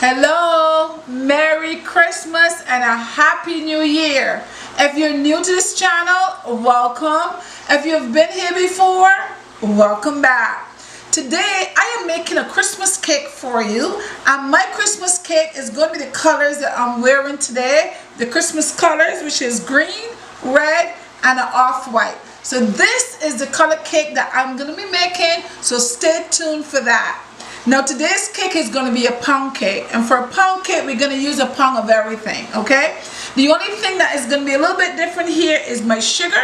Hello, Merry Christmas and a Happy New Year. If you're new to this channel, welcome. If you've been here before, welcome back. Today I am making a Christmas cake for you, and my Christmas cake is going to be the colors that I'm wearing today. The Christmas colors, which is green, red, and an off-white. So this is the color cake that I'm going to be making, so stay tuned for that. Now today's cake is going to be a pound cake, and for a pound cake we're going to use a pound of everything, okay? The only thing that is going to be a little bit different here is my sugar.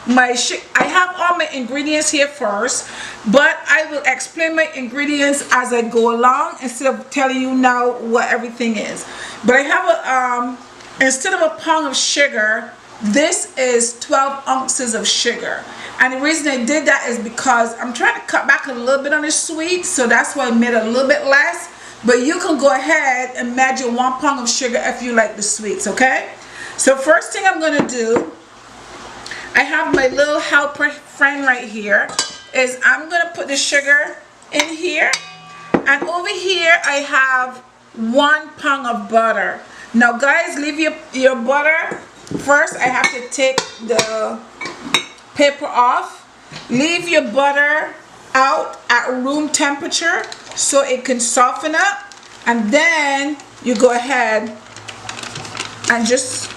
I have all my ingredients here first, but I will explain my ingredients as I go along instead of telling you now what everything is. But I have instead of a pound of sugar, this is 12 ounces of sugar. And the reason I did that is because I'm trying to cut back a little bit on the sweet, so that's why I made it a little bit less. But you can go ahead and measure 1 pound of sugar if you like the sweets, okay? So first thing I'm going to do, I have my little helper friend right here, is I'm going to put the sugar in here. And over here I have 1 pound of butter. Now guys, leave your butter. First I have to take the paper off. Leave your butter out at room temperature so it can soften up, and then you go ahead and just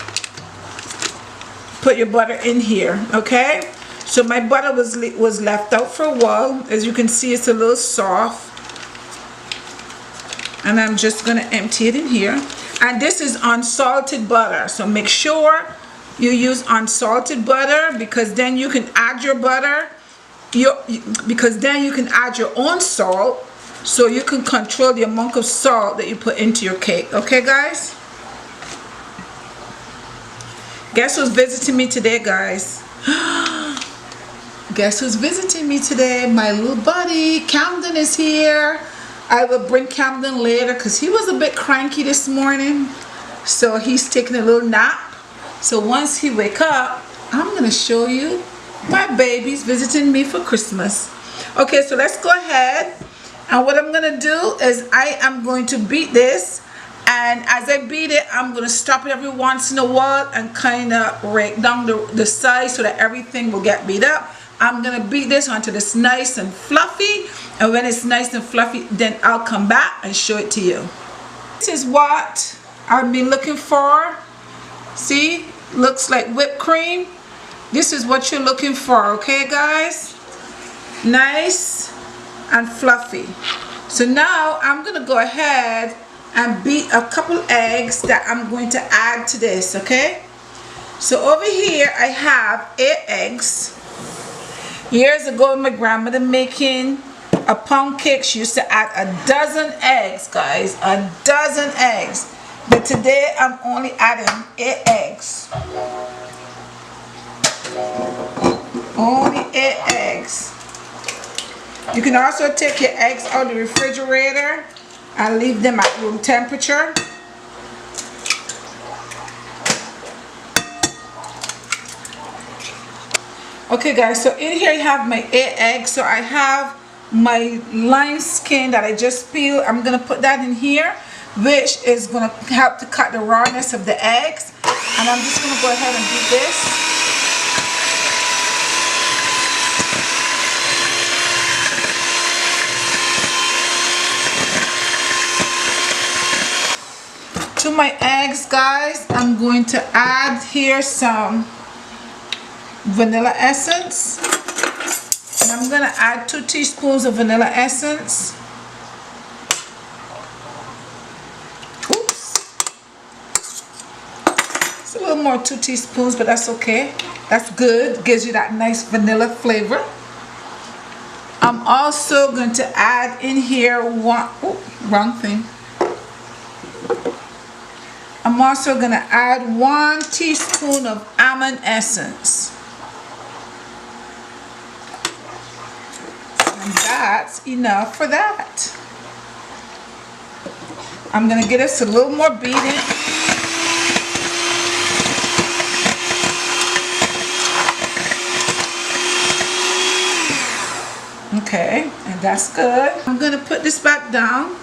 put your butter in here, okay? So my butter was left out for a while. As you can see, it's a little soft, and I'm just gonna empty it in here. And this is unsalted butter, so make sure you use unsalted butter, because then you can add your butter, because then you can add your own salt, so you can control the amount of salt that you put into your cake. Okay guys? Guess who's visiting me today, guys? Guess who's visiting me today? My little buddy Camden is here. I will bring Camden later because he was a bit cranky this morning, so he's taking a little nap. So once he wake up, I'm gonna show you my babies visiting me for Christmas. Okay, so let's go ahead, and what I'm gonna do is I am going to beat this, and as I beat it, I'm gonna stop it every once in a while and kind of rake down the sides so that everything will get beat up. I'm gonna beat this until it's nice and fluffy, and when it's nice and fluffy, then I'll come back and show it to you. This is what I've been looking for. See, looks like whipped cream. This is what you're looking for, okay guys? Nice and fluffy. So now I'm gonna go ahead and beat a couple eggs that I'm going to add to this, okay? So over here I have 8 eggs. Years ago, my grandmother making a pound cake, she used to add a dozen eggs, guys, a dozen eggs. But today I'm only adding 8 eggs. Only 8 eggs. You can also take your eggs out of the refrigerator and leave them at room temperature. Okay guys, so in here I have my 8 eggs. So I have my lime skin that I just peeled. I'm gonna put that in here, which is gonna help to cut the rawness of the eggs. And I'm just gonna go ahead and do this. To my eggs, guys, I'm going to add here some vanilla essence, and I'm gonna add 2 teaspoons of vanilla essence. Oops, it's a little more, 2 teaspoons, but that's okay. That's good, gives you that nice vanilla flavor. I'm also going to add in here I'm also going to add 1 teaspoon of almond essence. And that's enough for that. I'm going to get us a little more beating. Okay, and that's good. I'm going to put this back down.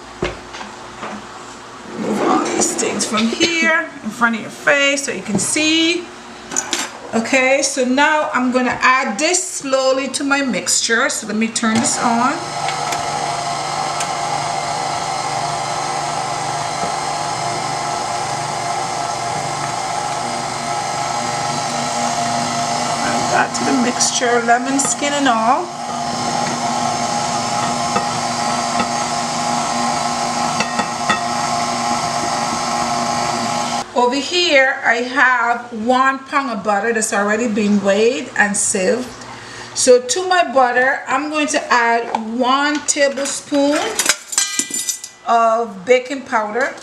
these things from here in front of your face so you can see. Okay, so now I'm going to add this slowly to my mixture. So let me turn this on. Add that to the mixture, lemon skin and all. Over here, I have 1 pound of butter that's already been weighed and sieved. So to my butter, I'm going to add 1 tablespoon of baking powder.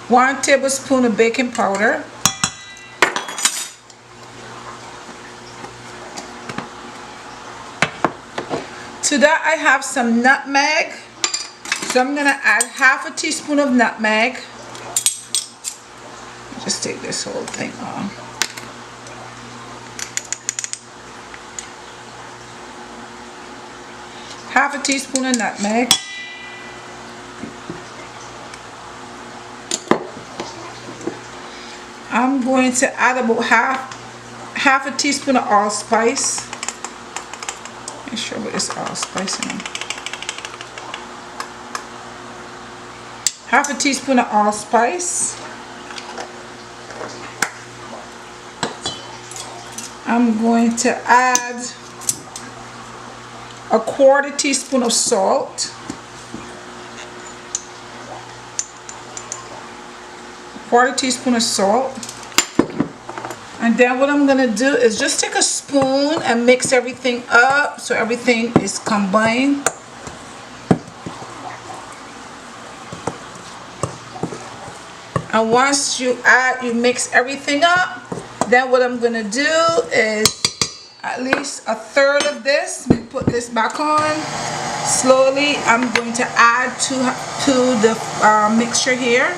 One tablespoon of baking powder. To that I have some nutmeg, so I'm going to add half a teaspoon of nutmeg. Just take this whole thing on. Half a teaspoon of nutmeg. I'm going to add about half a teaspoon of allspice. Make sure with this allspice in. Half a teaspoon of allspice. I'm going to add a 1/4 teaspoon of salt. 1/4 teaspoon of salt. And then what I'm going to do is just take a spoon and mix everything up so everything is combined. And once you mix everything up, then what I'm going to do is at least 1/3 of this. Put this back on. Slowly I'm going to add to the mixture here.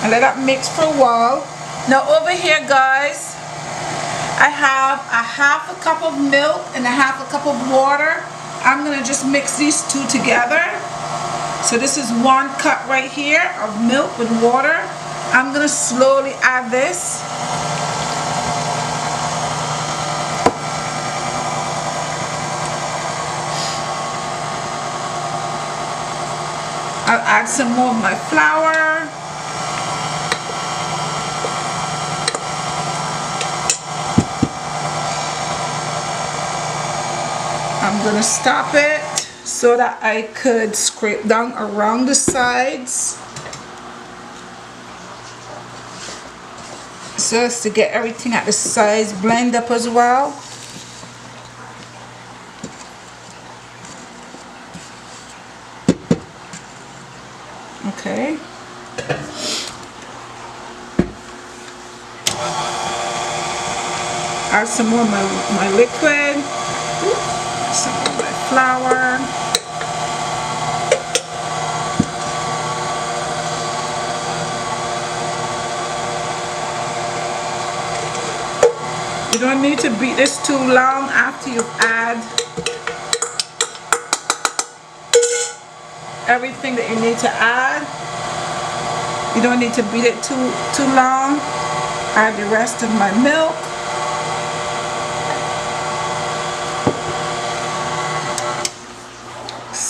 And let that mix for a while. Now over here, guys, I have a 1/2 cup of milk and a 1/2 cup of water. I'm gonna just mix these two together. So this is 1 cup right here of milk with water. I'm gonna slowly add this. I'll add some more of my flour. I'm going to stop it so that I could scrape down around the sides so as to get everything at the sides blend up as well. Okay. Add some more of my liquid. Some of my flour. You don't need to beat this too long after you add everything that you need to add. You don't need to beat it too long. Add the rest of my milk.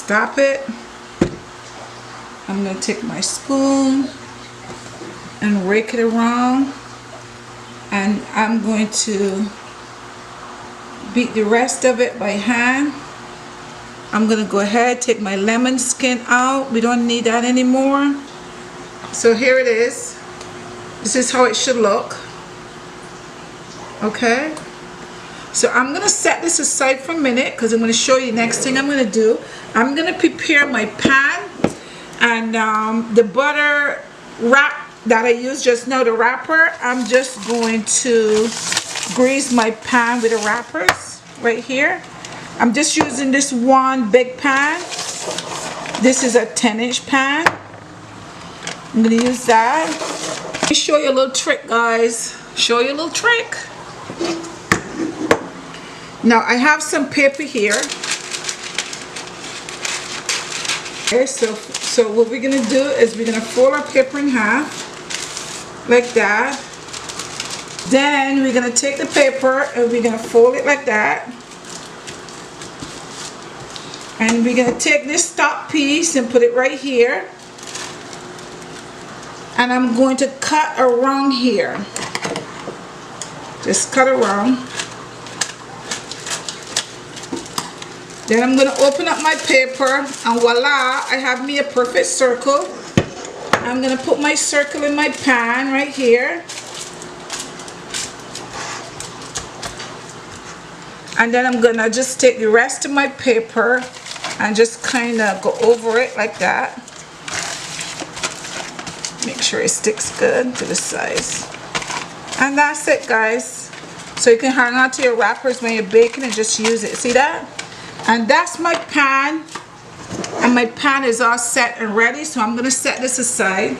Stop it. I'm going to take my spoon and rake it around, and I'm going to beat the rest of it by hand. I'm going to go ahead, take my lemon skin out. We don't need that anymore. So here it is. This is how it should look. Okay. So I'm going to set this aside for a minute because I'm going to show you the next thing I'm going to do. I'm going to prepare my pan, and the butter wrap that I used just now, the wrapper, I'm just going to grease my pan with the wrappers right here. I'm just using this one big pan. This is a 10-inch pan. I'm going to use that. Let me show you a little trick, guys. Show you a little trick. Now I have some paper here. Okay, so what we're gonna do is we're gonna fold our paper in half like that. Then we're gonna take the paper and we're gonna fold it like that. And we're gonna take this top piece and put it right here. And I'm going to cut around here. Just cut around. Then I'm going to open up my paper and voila, I have me a perfect circle. I'm going to put my circle in my pan right here. And then I'm going to just take the rest of my paper and just kind of go over it like that. Make sure it sticks good to the size. And that's it, guys. So you can hang on to your wrappers when you're baking and just use it. See that? And that's my pan. And my pan is all set and ready. So I'm going to set this aside.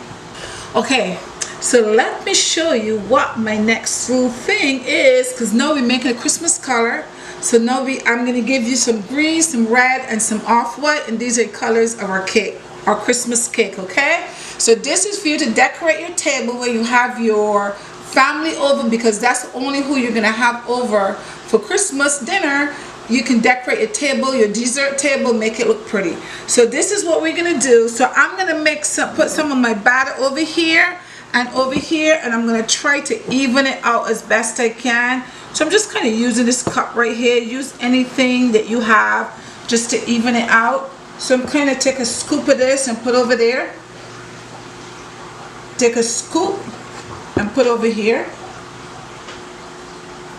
Okay. So let me show you what my next little thing is. Because now we're making a Christmas color. So now I'm going to give you some green, some red, and some off-white. And these are the colors of our cake. Our Christmas cake, okay? So this is for you to decorate your table where you have your family over, because that's only who you're gonna have over for Christmas dinner. You can decorate your table, your dessert table, make it look pretty. So this is what we're gonna do. So I'm gonna put some of my batter over here and over here, and I'm gonna try to even it out as best I can. So I'm just kind of using this cup right here. Use anything that you have just to even it out. So I'm kind of take a scoop of this and put over there. Take a scoop and put over here.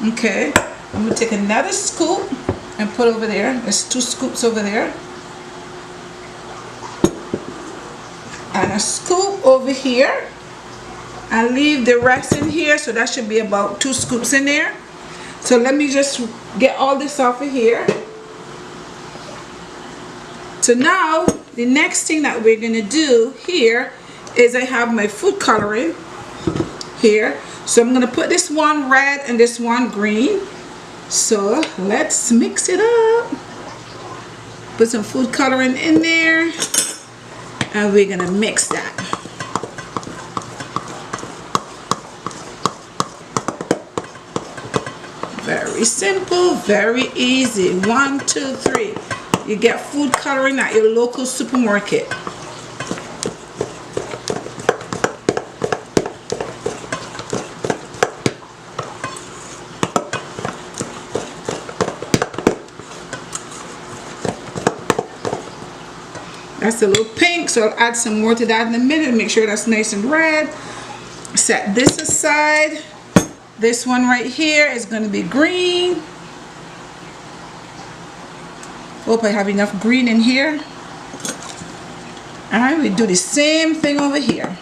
Okay, I'm going to take another scoop and put over there. There's 2 scoops over there. And a scoop over here. And leave the rest in here. So that should be about 2 scoops in there. So let me just get all this off of here. So now the next thing that we're going to do here is I have my food coloring here. So I'm going to put this one red and this one green. So let's mix it up. Put some food coloring in there. And we're going to mix that. Very simple, very easy. 1, 2, 3. You get food coloring at your local supermarket. That's a little pink, so I'll add some more to that in a minute. Make sure that's nice and red. Set this aside. This one right here is going to be green. Hope I have enough green in here. Alright, we do the same thing over here.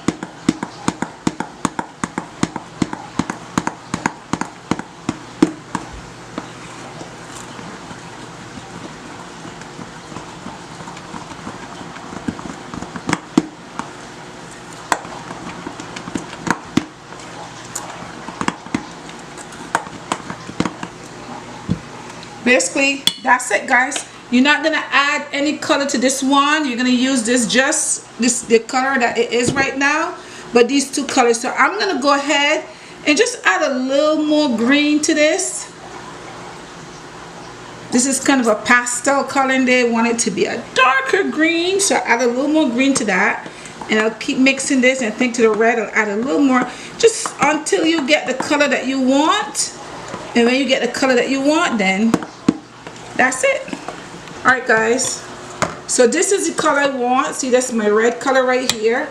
Basically, that's it, guys. You're not gonna add any color to this one. You're gonna use this the color that it is right now, but these 2 colors. So I'm gonna go ahead and just add a little more green to this. This is kind of a pastel color, and they want it to be a darker green, so add a little more green to that. And I'll keep mixing this, and I think to the red I'll add a little more, just until you get the color that you want. And when you get the color that you want, then that's it. Alright, guys, so this is the color I want. See, that's my red color right here,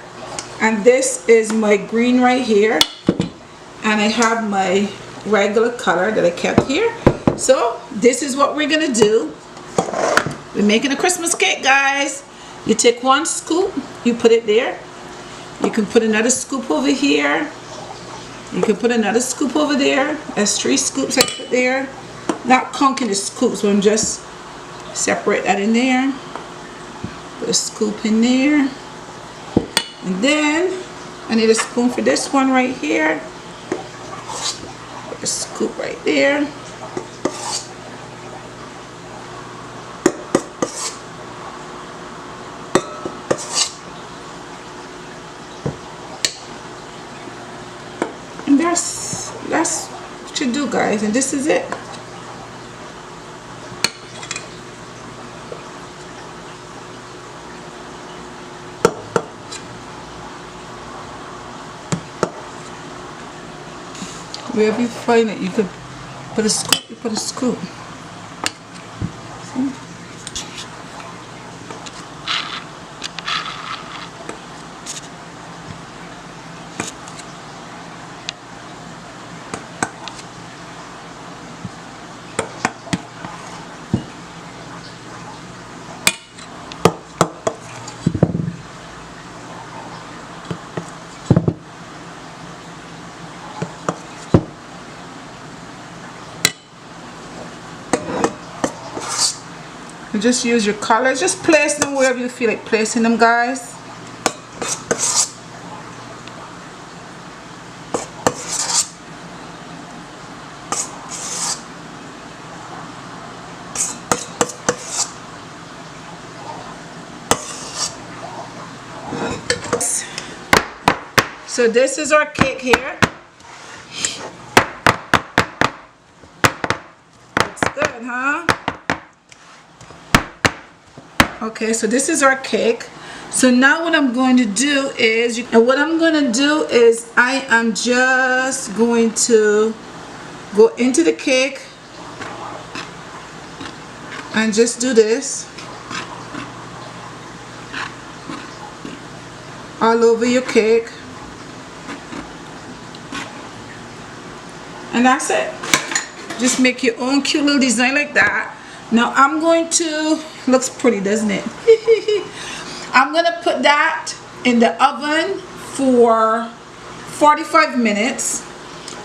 and this is my green right here, and I have my regular color that I kept here. So this is what we're gonna do. We're making a Christmas cake, guys. You take 1 scoop, you put it there. You can put another scoop over here. You can put another scoop over there. That's 3 scoops I put there. Not counting the scoops, so I'm just separate that in there. Put a scoop in there. And then I need a spoon for this one right here. Put a scoop right there. And that's what you do, guys, and this is it. Wherever you find it, you could put a scoop, you put a scoop. See? You just use your colors, just place them wherever you feel like placing them, guys. So this is our cake here. Looks good, huh? Okay, so this is our cake. So now what I'm going to do is, I am just going to go into the cake and just do this all over your cake. And that's it. Just make your own cute little design like that. Now I'm going to, looks pretty, doesn't it? I'm going to put that in the oven for 45 minutes.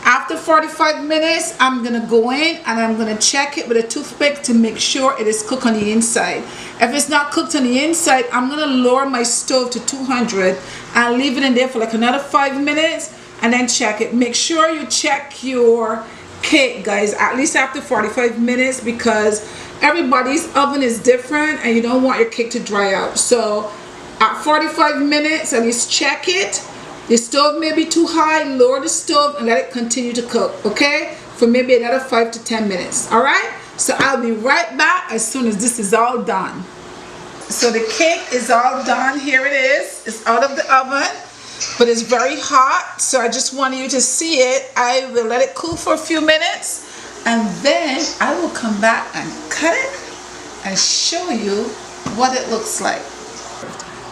After 45 minutes, I'm going to go in and I'm going to check it with a toothpick to make sure it is cooked on the inside. If it's not cooked on the inside, I'm going to lower my stove to 200 and leave it in there for like another 5 minutes and then check it. Make sure you check your cake, guys, at least after 45 minutes, because everybody's oven is different and you don't want your cake to dry out. So at 45 minutes, at least check it. The stove may be too high, lower the stove and let it continue to cook, okay, for maybe another 5 to 10 minutes. All right, so I'll be right back as soon as this is all done. So the cake is all done. Here it is. It's out of the oven, but it's very hot, so I just wanted you to see it. I will let it cool for a few minutes and then I will come back and cut it and show you what it looks like.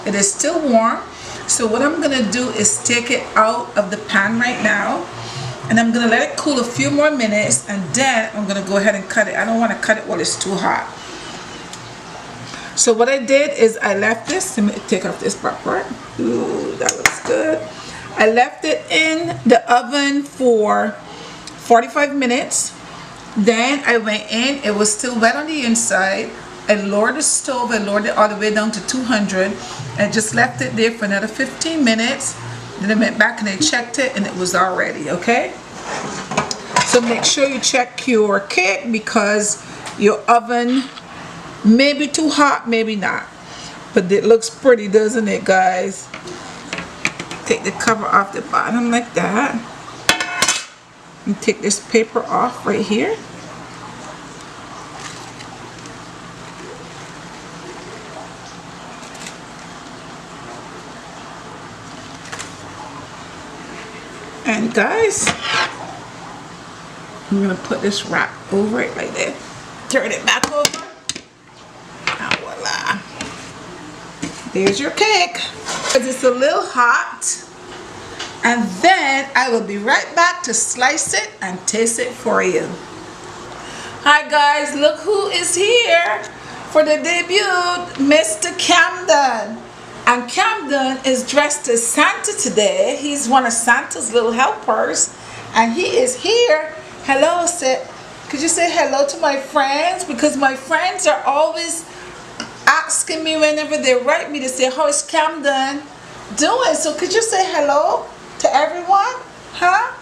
It is still warm, so what I'm gonna do is take it out of the pan right now and I'm gonna let it cool a few more minutes and then I'm gonna go ahead and cut it. I don't want to cut it while it's too hot. So what I did is I left this, let me take off this part. Ooh, that looks good. I left it in the oven for 45 minutes. Then I went in, it was still wet on the inside. I lowered the stove, I lowered it all the way down to 200 and just left it there for another 15 minutes. Then I went back and I checked it and it was all ready, okay? So make sure you check your cake because your oven may be too hot, maybe not. But it looks pretty, doesn't it, guys? Take the cover off the bottom like that. And take this paper off right here. And guys, I'm gonna put this wrap over it like that. Turn it back over. And voila. There's your cake. Because it's a little hot. And then I will be right back to slice it and taste it for you. Hi guys, look who is here for the debut, Mr. Camden. And Camden is dressed as Santa today. He's one of Santa's little helpers. And he is here. Hello, could you say hello to my friends? Because my friends are always asking me whenever they write me to say, how is Camden doing? So could you say hello to everyone? Huh?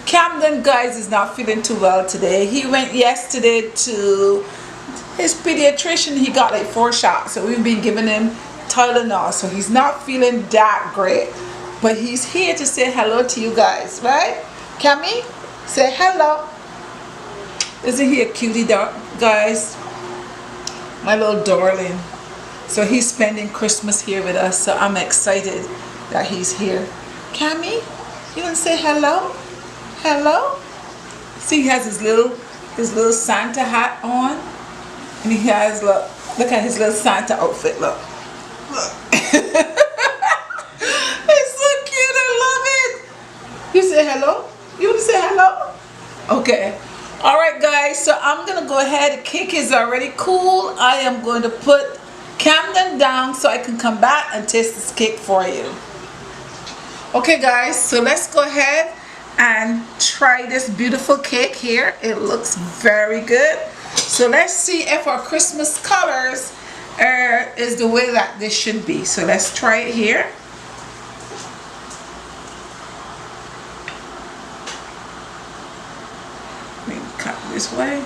Camden, guys, is not feeling too well today. He went yesterday to his pediatrician. He got like 4 shots, so we've been giving him Tylenol, so he's not feeling that great. But he's here to say hello to you guys, right? Cammy, say hello. Isn't he a cutie dog, guys? My little darling. So he's spending Christmas here with us, so I'm excited that he's here. Cammy, you want to say hello? Hello? See, he has his little Santa hat on, and he has look at his little Santa outfit. Look. It's so cute. I love it. You say hello? You want to say hello? Okay. All right, guys. So I'm gonna go ahead. The cake is already cool. I am going to put Camden down so I can come back and taste this cake for you. Okay, guys. So let's go ahead and try this beautiful cake here. It looks very good. So let's see if our Christmas colors is the way that this should be. So let's try it here. Maybe cut this way.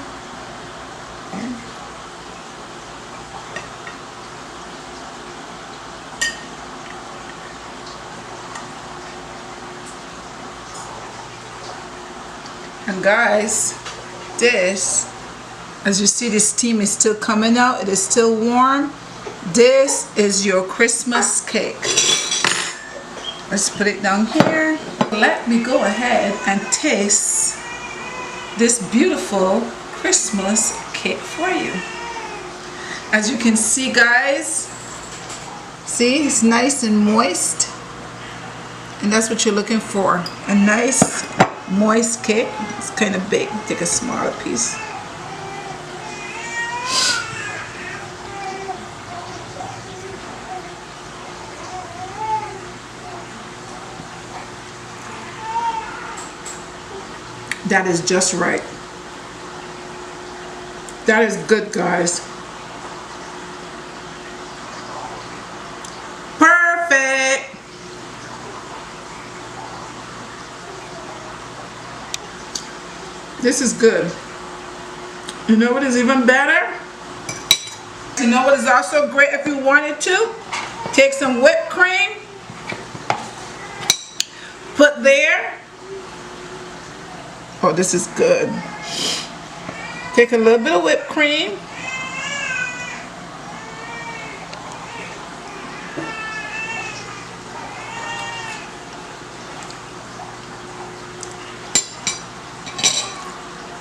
And guys, this, as you see, this steam is still coming out. It is still warm. This is your Christmas cake. Let's put it down here. Let me go ahead and taste this beautiful Christmas cake for you. As you can see, guys, see, it's nice and moist. And that's what you're looking for. A nice moist cake. It's kind of big. Take a smaller piece. That is just right. That is good, guys. Perfect. This is good. You know what is even better? You know what is also great if you wanted to? Take some whipped cream, put there. Oh, this is good. Take a little bit of whipped cream.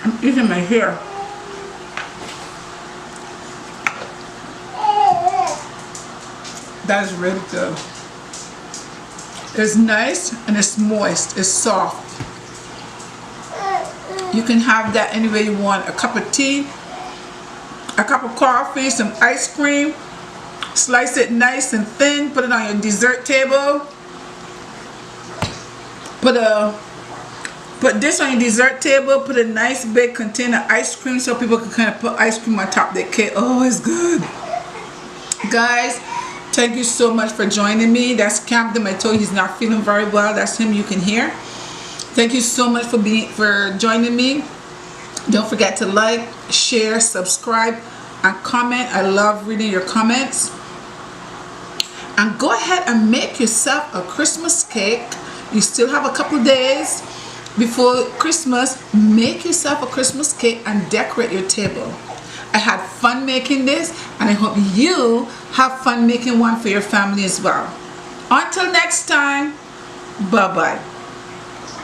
I'm eating my hair. That is really good. It's nice and it's moist. It's soft. You can have that any way you want. A cup of tea, a cup of coffee, some ice cream. Slice it nice and thin. Put it on your dessert table. Put this on your dessert table. Put a nice big container of ice cream so people can kind of put ice cream on top of their cake. Oh, it's good. Guys, thank you so much for joining me. That's Camden. I told you he's not feeling very well. That's him, you can hear. Thank you so much for joining me. Don't forget to like, share, subscribe, and comment. I love reading your comments. And go ahead and make yourself a Christmas cake. You still have a couple days before Christmas. Make yourself a Christmas cake and decorate your table. I had fun making this, and I hope you have fun making one for your family as well. Until next time, bye-bye.